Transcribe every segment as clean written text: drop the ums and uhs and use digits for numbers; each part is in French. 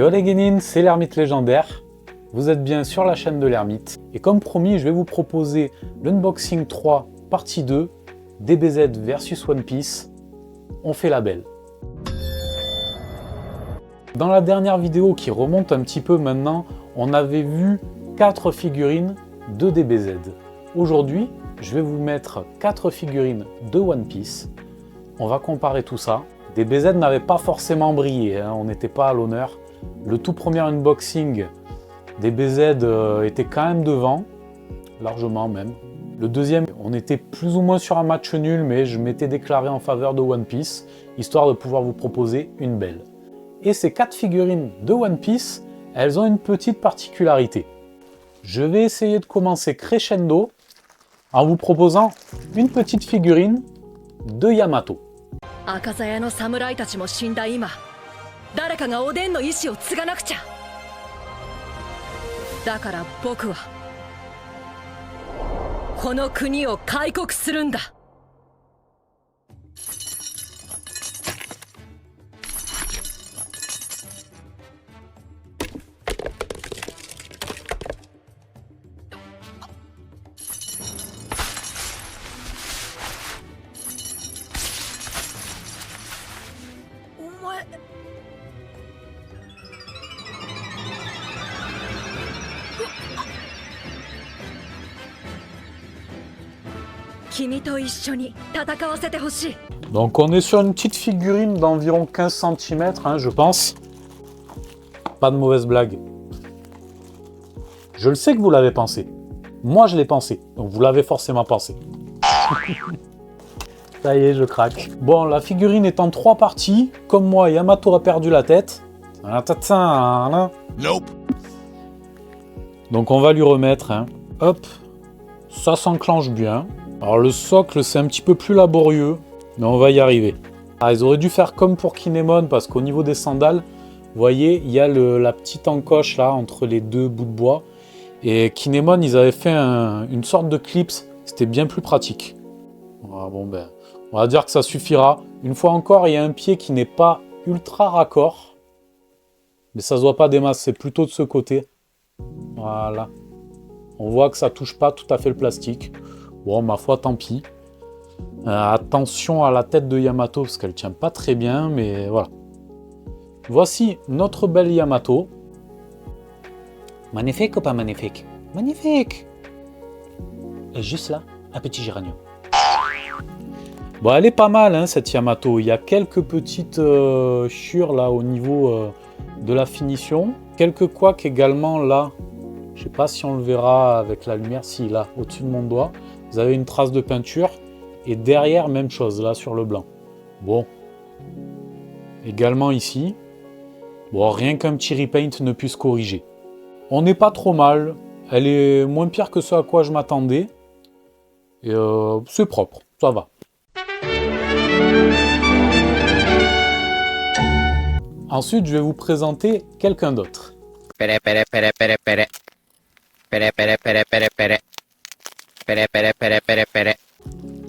Yo les Genin, c'est l'Ermite Légendaire. Vous êtes bien sur la chaîne de l'Ermite. Et comme promis, je vais vous proposer l'Unboxing 3 partie 2, DBZ versus One Piece. On fait la belle. Dans la dernière vidéo qui remonte un petit peu maintenant, on avait vu 4 figurines de DBZ. Aujourd'hui, je vais vous mettre 4 figurines de One Piece. On va comparer tout ça. DBZ n'avait pas forcément brillé, hein, on n'était pas à l'honneur. Le tout premier unboxing, DBZ était quand même devant, largement même. Le deuxième, on était plus ou moins sur un match nul, mais je m'étais déclaré en faveur de One Piece, histoire de pouvoir vous proposer une belle. Et ces 4 figurines de One Piece, elles ont une petite particularité. Je vais essayer de commencer crescendo en vous proposant une petite figurine de Yamato. 赤鞘の侍たちも死んだ今、誰かがおでんの意志を継がなくちゃ。だから僕はこの国を開国するんだ。お前君と一緒に戦わせてほしい。 Donc on est sur une petite figurine d'environ 15 cm, hein, je pense. Pas de mauvaise blague. Je le sais que vous l'avez pensé. Moi je l'ai pensé, donc vous l'avez forcément pensé. Ça y est, je craque. Bon, la figurine est en 3 parties. Comme moi, Yamato a perdu la tête. Nope. Donc on va lui remettre. Hein. Hop, ça s'enclenche bien. Alors le socle, c'est un petit peu plus laborieux, mais on va y arriver. Ah, ils auraient dû faire comme pour Kinemon, parce qu'au niveau des sandales, vous voyez, il y a la petite encoche là, entre les deux bouts de bois. Et Kinemon, ils avaient fait une sorte de clips. C'était bien plus pratique. Ah, bon ben, on va dire que ça suffira. Une fois encore, il y a un pied qui n'est pas ultra raccord. Mais ça se voit pas des masses, c'est plutôt de ce côté. Voilà. On voit que ça touche pas tout à fait le plastique. Bon, ma foi, tant pis. Attention à la tête de Yamato, parce qu'elle tient pas très bien, mais voilà. Voici notre belle Yamato. Magnifique ou pas magnifique? Magnifique! Et juste là, un petit géranium. Bon, elle est pas mal, hein, cette Yamato. Il y a quelques petites chures là au niveau de la finition. Quelques couacs également là. Je sais pas si on le verra avec la lumière. Si, là, au-dessus de mon doigt. Vous avez une trace de peinture. Et derrière, même chose, là, sur le blanc. Bon. Également ici. Bon, rien qu'un petit repaint ne puisse corriger. On n'est pas trop mal. Elle est moins pire que ce à quoi je m'attendais. Et c'est propre. Ça va. Ensuite, je vais vous présenter quelqu'un d'autre.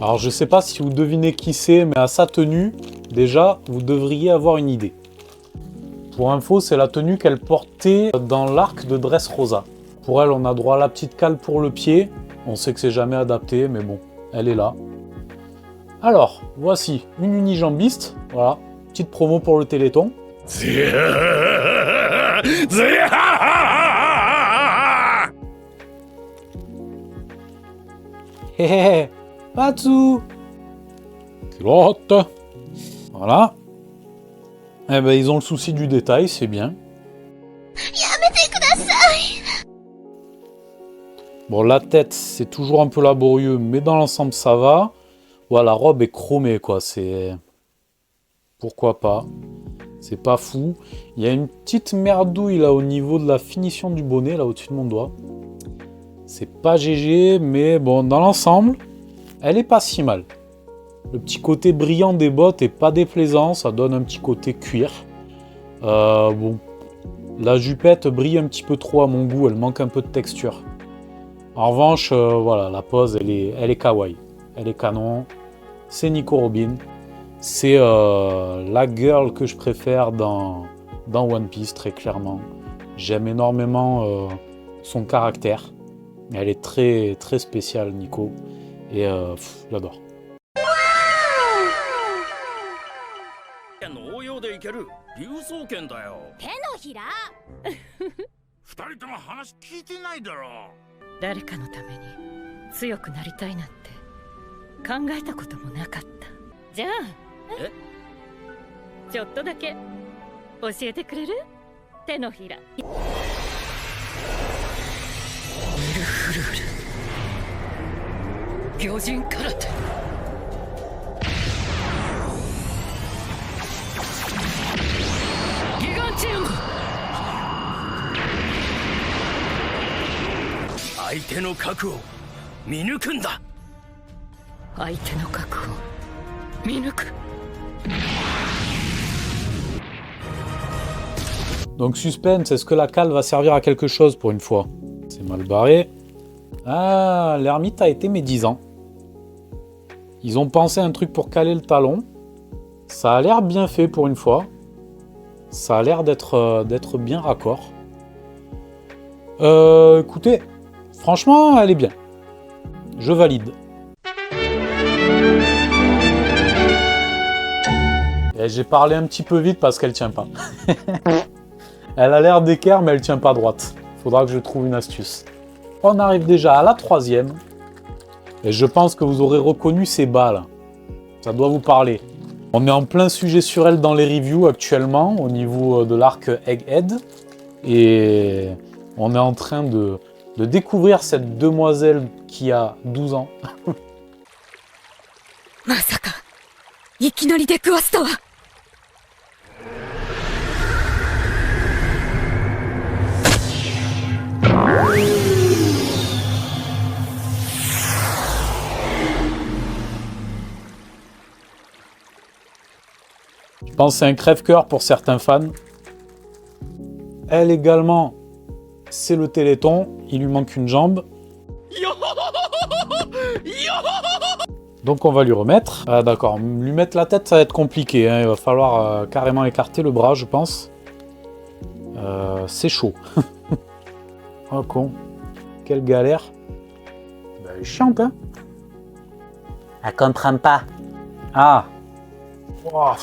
Alors, je sais pas si vous devinez qui c'est, mais à sa tenue, déjà, vous devriez avoir une idée. Pour info, c'est la tenue qu'elle portait dans l'arc de Dressrosa. Pour elle, on a droit à la petite cale pour le pied. On sait que c'est jamais adapté, mais bon, elle est là. Alors, voici une unijambiste. Voilà, petite promo pour le Téléthon. Hé hé hé, Patsu! Culotte! Voilà. Eh ben, ils ont le souci du détail, c'est bien. Bon, la tête, c'est toujours un peu laborieux, mais dans l'ensemble, ça va. Voilà, la robe est chromée, quoi, c'est... Pourquoi pas? C'est pas fou. Il y a une petite merdouille, là, au niveau de la finition du bonnet, là, au-dessus de mon doigt. C'est pas GG, mais bon, dans l'ensemble, elle est pas si mal. Le petit côté brillant des bottes est pas déplaisant, ça donne un petit côté cuir. Bon, la jupette brille un petit peu trop à mon goût, elle manque un peu de texture. En revanche, voilà, la pose, elle est kawaii. Elle est canon. C'est Nico Robin. C'est la girl que je préfère dans dans One Piece, très clairement. J'aime énormément son caractère. Elle est très, très spéciale, Nico. Et j'adore. の応用でいける竜双剣だよ。手のひら二人とも話聞いてないだろ。誰かのために強くなりたいなんて考えたこともなかった。じゃあえちょっとだけ教えてくれる？手のひら。ウルフルール魚人空手。ギガンチウム。相手の核を見抜くんだ。相手の核を見抜く。Donc suspense, est-ce que la cale va servir à quelque chose pour une fois? C'est mal barré. Ah, l'ermite a été médisant. Ils ont pensé à un truc pour caler le talon. Ça a l'air bien fait pour une fois. Ça a l'air d'être bien raccord. Écoutez, franchement, elle est bien. Je valide. Et j'ai parlé un petit peu vite parce qu'elle tient pas. Elle a l'air d'équerre, mais elle tient pas droite. Faudra que je trouve une astuce. On arrive déjà à la 3e. Et je pense que vous aurez reconnu ces bas là. Ça doit vous parler. On est en plein sujet sur elle dans les reviews actuellement, au niveau de l'arc Egghead. Et on est en train de découvrir cette demoiselle qui a 12 ans. まさかいきなり出くわすとは。Je pense que c'est un crève-cœur pour certains fans. Elle également, c'est le Téléthon. Il lui manque une jambe. Donc on va lui remettre. Ah d'accord, lui mettre la tête, ça va être compliqué. Hein. Il va falloir carrément écarter le bras, je pense. C'est chaud. Oh con. Quelle galère. Ben, elle est chiante, hein. Elle comprend pas. Ah. Oh.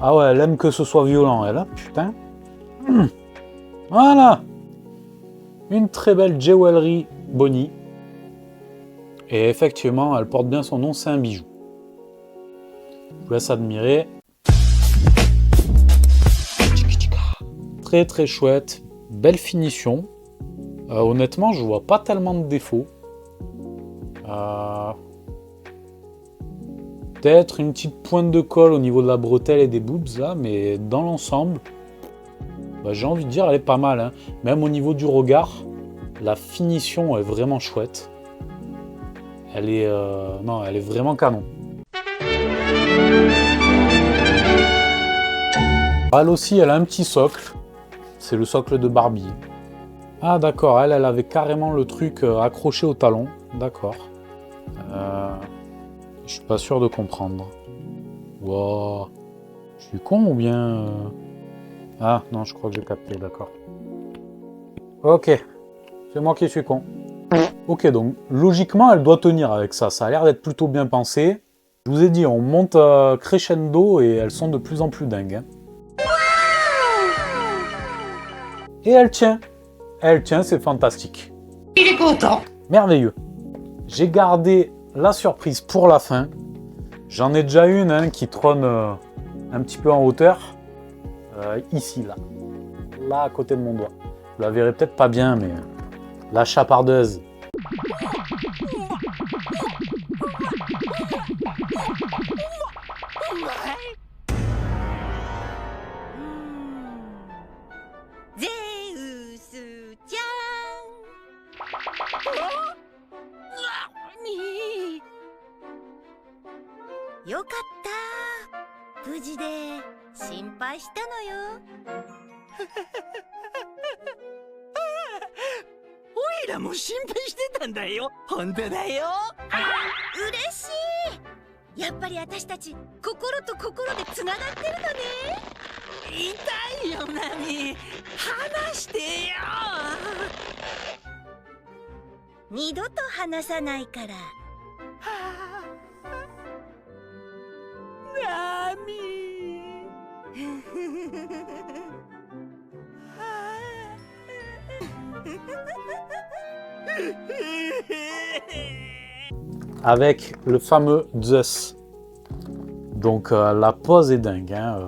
Ah ouais, elle aime que ce soit violent, elle, hein, putain. Voilà. Une très belle jewelry Bonnie. Et effectivement, elle porte bien son nom, c'est un bijou. Je vous laisse admirer. Très très chouette, belle finition. Honnêtement, je vois pas tellement de défauts. Peut-être une petite pointe de colle au niveau de la bretelle et des boobs là, mais dans l'ensemble, bah, j'ai envie de dire, elle est pas mal. Hein. Même au niveau du regard, la finition est vraiment chouette. Elle est, non, elle est vraiment canon. Elle aussi, elle a un petit socle. C'est le socle de Barbie. Ah d'accord, elle avait carrément le truc accroché au talon. D'accord. Je suis pas sûr de comprendre. Wow. Je suis con ou bien... Ah non, je crois que j'ai capté, d'accord. Ok. C'est moi qui suis con. Ok, donc logiquement, elle doit tenir avec ça. Ça a l'air d'être plutôt bien pensé. Je vous ai dit, on monte crescendo et elles sont de plus en plus dingues. Hein. Et elle tient. Elle tient, c'est fantastique. Il est content. Merveilleux. J'ai gardé la surprise pour la fin. J'en ai déjà une hein, qui trône un petit peu en hauteur. Ici, là. Là, à côté de mon doigt. Vous la verrez peut-être pas bien, mais la chapardeuse. やっぱり私たち心と心でつながってるのね。痛いよナミ、話してよ。二度と話さないから。ナミ。Avec le fameux Zeus. Donc la pose est dingue. Hein.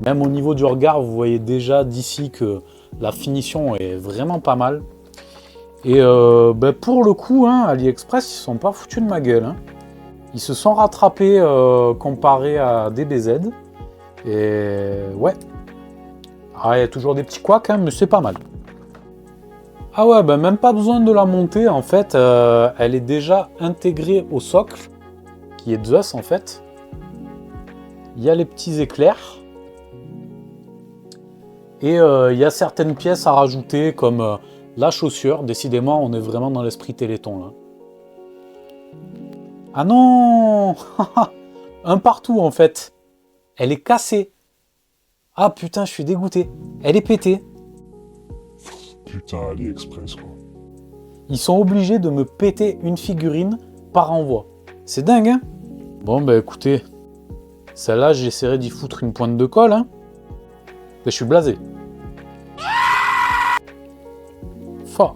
Même au niveau du regard, vous voyez déjà d'ici que la finition est vraiment pas mal. Et pour le coup, hein, AliExpress, ils sont pas foutus de ma gueule. Hein. Ils se sont rattrapés comparé à DBZ. Et ouais. Ah, il y a toujours des petits couacs, hein, mais c'est pas mal. Ah ouais, même pas besoin de la monter, en fait. Elle est déjà intégrée au socle, qui est Zeus, en fait. Il y a les petits éclairs. Et il y a certaines pièces à rajouter, comme la chaussure. Décidément, on est vraiment dans l'esprit Téléthon, là. Ah non. Un partout, en fait. Elle est cassée. Ah putain, je suis dégoûté. Elle est pétée. Putain, AliExpress, quoi. Ils sont obligés de me péter une figurine par envoi. C'est dingue, hein? Bon, écoutez. Celle-là, j'essaierai d'y foutre une pointe de colle, hein. Je suis blasé. Fa.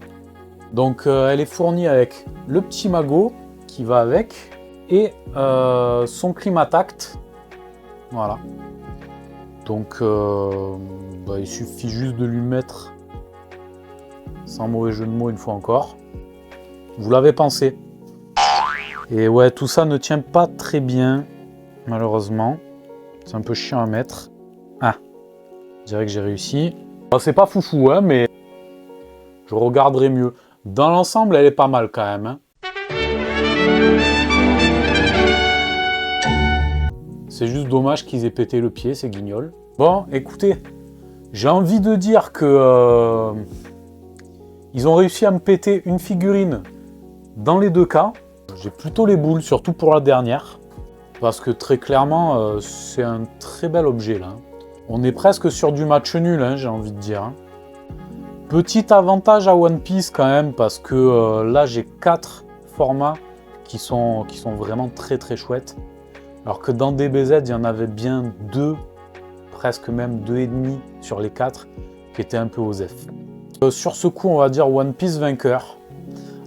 Donc, elle est fournie avec le petit magot qui va avec et son Climatact. Voilà. Donc, il suffit juste de lui mettre, sans mauvais jeu de mots une fois encore. Vous l'avez pensé. Et ouais, tout ça ne tient pas très bien, malheureusement. C'est un peu chiant à mettre. Ah, je dirais que j'ai réussi. Bon, c'est pas foufou, hein, mais je regarderai mieux. Dans l'ensemble, elle est pas mal quand même. Hein. C'est juste dommage qu'ils aient pété le pied, ces guignols. Bon, écoutez, j'ai envie de dire que ils ont réussi à me péter une figurine dans les deux cas. J'ai plutôt les boules, surtout pour la dernière. Parce que très clairement, c'est un très bel objet là. On est presque sur du match nul, hein, j'ai envie de dire. Petit avantage à One Piece quand même, parce que là j'ai 4 formats qui sont vraiment très très chouettes. Alors que dans DBZ, il y en avait bien 2, presque même 2,5 sur les 4, qui étaient un peu osef. Sur ce coup, on va dire One Piece vainqueur.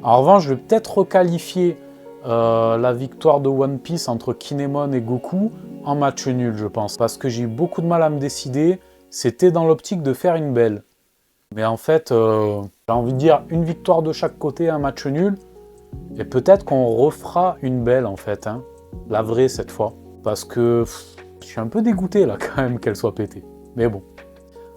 En revanche, je vais peut-être requalifier la victoire de One Piece entre Kinemon et Goku en match nul, je pense. Parce que j'ai eu beaucoup de mal à me décider. C'était dans l'optique de faire une belle. Mais en fait, j'ai envie de dire une victoire de chaque côté, un match nul. Et peut-être qu'on refera une belle, en fait. Hein. La vraie, cette fois. Parce que je suis un peu dégoûté, là, quand même, qu'elle soit pétée. Mais bon.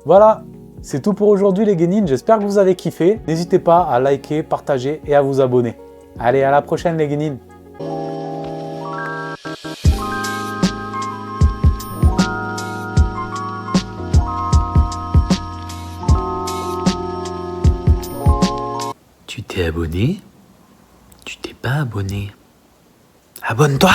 Voilà. C'est tout pour aujourd'hui, les Genin. J'espère que vous avez kiffé. N'hésitez pas à liker, partager et à vous abonner. Allez, à la prochaine, les Genin. Tu t'es abonné? Tu t'es pas abonné? Abonne-toi!